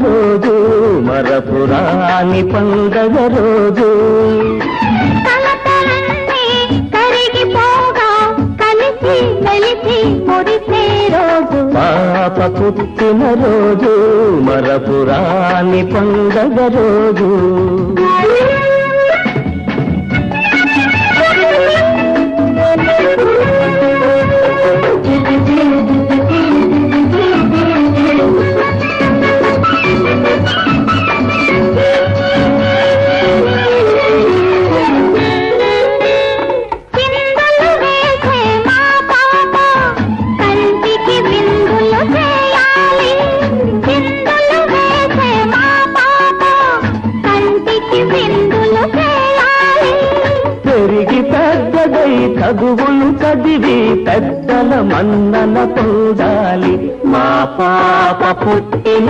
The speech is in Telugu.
రోజు మరపురాని పండగ రోజు పాప పుట్టిన రోజు మరపురాని పండగ రోజు పెరిగి పెద్దదై చదువులు చదివి పెద్దల మన్నన పొందాలి మా పాప పుట్టిన